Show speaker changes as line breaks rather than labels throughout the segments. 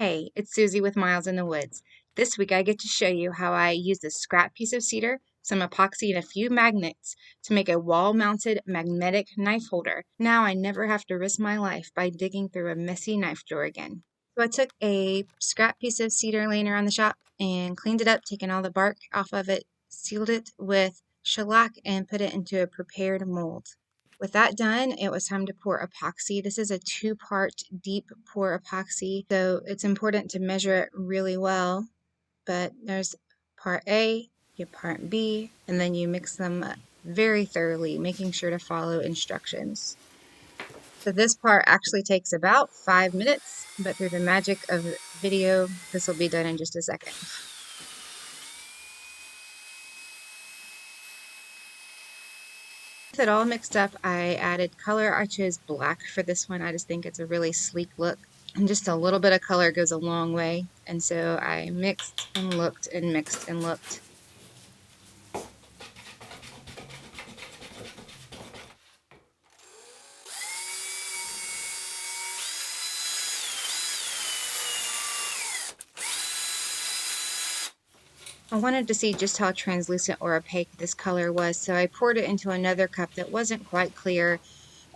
Hey, it's Susie with Miles in the Woods. This week I get to show you how I used a scrap piece of cedar, some epoxy, and a few magnets to make a wall-mounted magnetic knife holder. Now I never have to risk my life by digging through a messy knife drawer again. So I took a scrap piece of cedar laying around the shop and cleaned it up, taking all the bark off of it, sealed it with shellac, and put it into a prepared mold. With that done, it was time to pour epoxy. This is a two-part deep pour epoxy, so it's important to measure it really well. But there's part A, your part B, and then you mix them very thoroughly, making sure to follow instructions. So this part actually takes about 5 minutes, but through the magic of video, this will be done in just a second. With it all mixed up, I added color. I chose black for this one. I just think it's a really sleek look. And just a little bit of color goes a long way. And so I mixed and looked and mixed and looked. I wanted to see just how translucent or opaque this color was, so I poured it into another cup that wasn't quite clear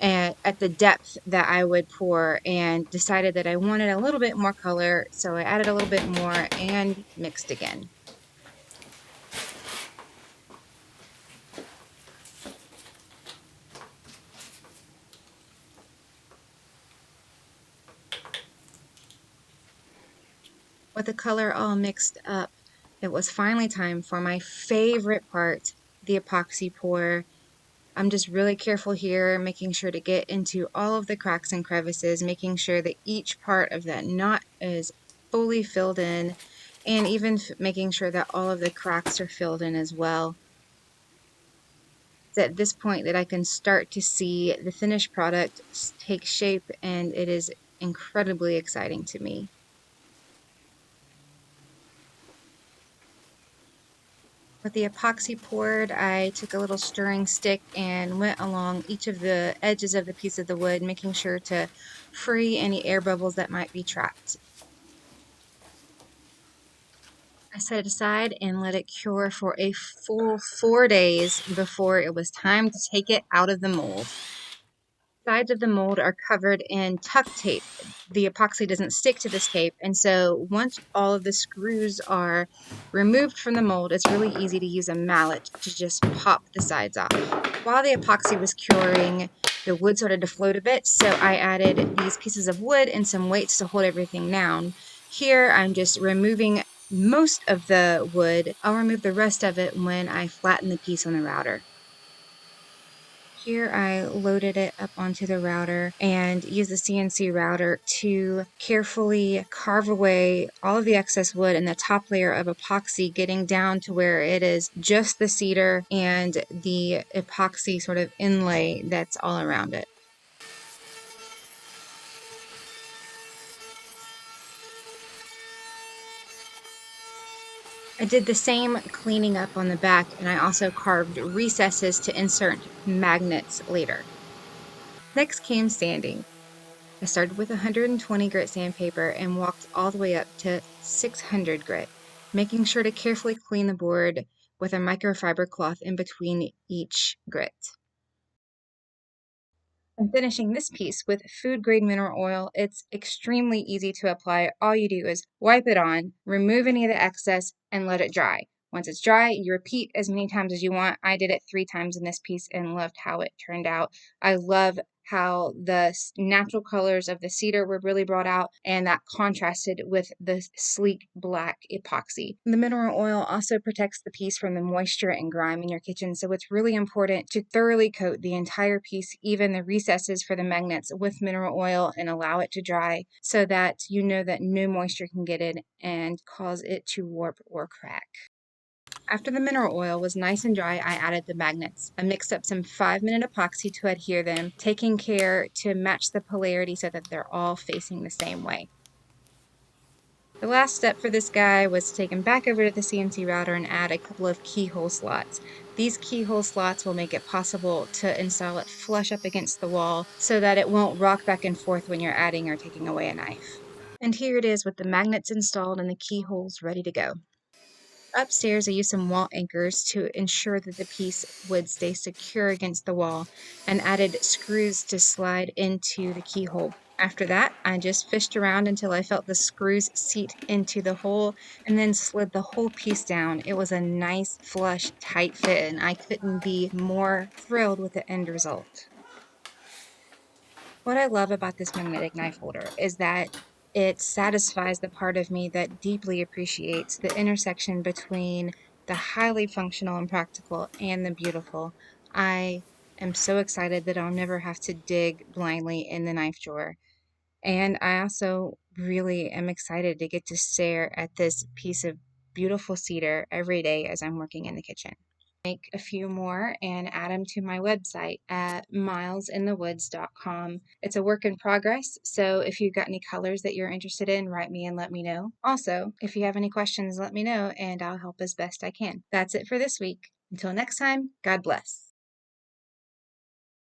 at the depth that I would pour, and decided that I wanted a little bit more color, so I added a little bit more and mixed again. With the color all mixed up, it was finally time for my favorite part, the epoxy pour. I'm just really careful here, making sure to get into all of the cracks and crevices, making sure that each part of that knot is fully filled in, and even making sure that all of the cracks are filled in as well. It's at this point that I can start to see the finished product take shape, and it is incredibly exciting to me. With the epoxy poured, I took a little stirring stick and went along each of the edges of the piece of the wood, making sure to free any air bubbles that might be trapped. I set it aside and let it cure for a full 4 days before it was time to take it out of the mold. Sides of the mold are covered in tuck tape. The epoxy doesn't stick to this tape, and so once all of the screws are removed from the mold, it's really easy to use a mallet to just pop the sides off. While the epoxy was curing, the wood started to float a bit, so I added these pieces of wood and some weights to hold everything down. Here I'm just removing most of the wood. I'll remove the rest of it when I flatten the piece on the router. Here I loaded it up onto the router and used the CNC router to carefully carve away all of the excess wood and the top layer of epoxy, getting down to where it is just the cedar and the epoxy sort of inlay that's all around it. I did the same cleaning up on the back, and I also carved recesses to insert magnets later. Next came sanding. I started with 120 grit sandpaper and walked all the way up to 600 grit, making sure to carefully clean the board with a microfiber cloth in between each grit. I'm finishing this piece with food grade mineral oil. It's extremely easy to apply. All you do is wipe it on, remove any of the excess, and let it dry. Once it's dry, you repeat as many times as you want. I did it 3 times in this piece and loved how it turned out. I love how the natural colors of the cedar were really brought out, and that contrasted with the sleek black epoxy. The mineral oil also protects the piece from the moisture and grime in your kitchen, so it's really important to thoroughly coat the entire piece, even the recesses for the magnets, with mineral oil and allow it to dry so that you know that no moisture can get in and cause it to warp or crack. After the mineral oil was nice and dry, I added the magnets. I mixed up some 5-minute epoxy to adhere them, taking care to match the polarity so that they're all facing the same way. The last step for this guy was to take him back over to the CNC router and add a couple of keyhole slots. These keyhole slots will make it possible to install it flush up against the wall so that it won't rock back and forth when you're adding or taking away a knife. And here it is with the magnets installed and the keyholes ready to go. Upstairs, I used some wall anchors to ensure that the piece would stay secure against the wall and added screws to slide into the keyhole. After that, I just fished around until I felt the screws seat into the hole and then slid the whole piece down. It was a nice, flush, tight fit, and I couldn't be more thrilled with the end result. What I love about this magnetic knife holder is that it satisfies the part of me that deeply appreciates the intersection between the highly functional and practical and the beautiful. I am so excited that I'll never have to dig blindly in the knife drawer. And I also really am excited to get to stare at this piece of beautiful cedar every day as I'm working in the kitchen. Make a few more and add them to my website at milesinthewoods.com. It's a work in progress, so if you've got any colors that you're interested in, write me and let me know. Also, if you have any questions, let me know and I'll help as best I can. That's it for this week. Until next time, God bless.